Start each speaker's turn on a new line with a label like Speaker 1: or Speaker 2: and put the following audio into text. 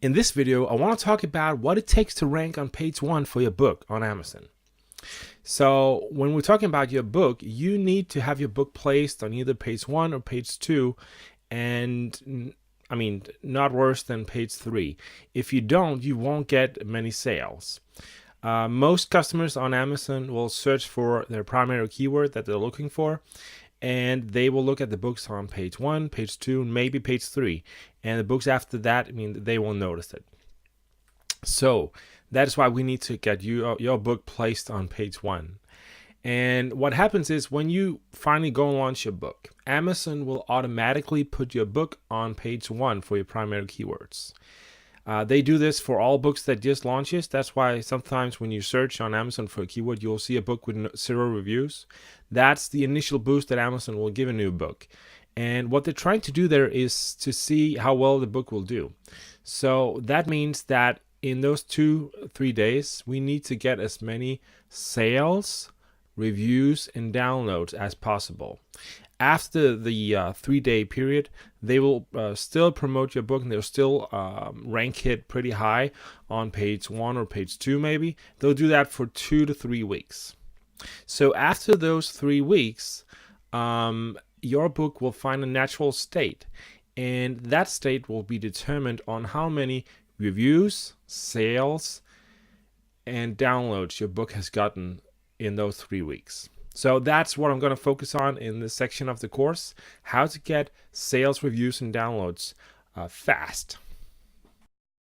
Speaker 1: In this video, I want to talk about what it takes to rank on page 1 for your book on Amazon. So when we're talking about your book, you need to have your book placed on either page 1 or page 2, and not worse than page 3. If you don't, you won't get many sales. Most customers on Amazon will search for their primary keyword that they're looking for, and they will look at the books on page 1, page 2, maybe page 3. And the books after that, they won't notice it. So that is why we need to get your book placed on page 1. And what happens is when you finally go and launch your book, Amazon will automatically put your book on page 1 for your primary keywords. They do this for all books that just launches. That's why sometimes when you search on Amazon for a keyword, you'll see a book with 0 reviews. That's the initial boost that Amazon will give a new book. And what they're trying to do there is to see how well the book will do. So that means that in those 2-3 days, we need to get as many sales, reviews, and downloads as possible. After the 3-day period, they will still promote your book, and they'll still rank it pretty high on page 1 or page 2 maybe. They'll do that for 2 to 3 weeks. So after those 3 weeks, your book will find a natural state, and that state will be determined on how many reviews, sales, and downloads your book has gotten in those 3 weeks. So that's what I'm going to focus on in this section of the course, how to get sales, reviews, and downloads fast.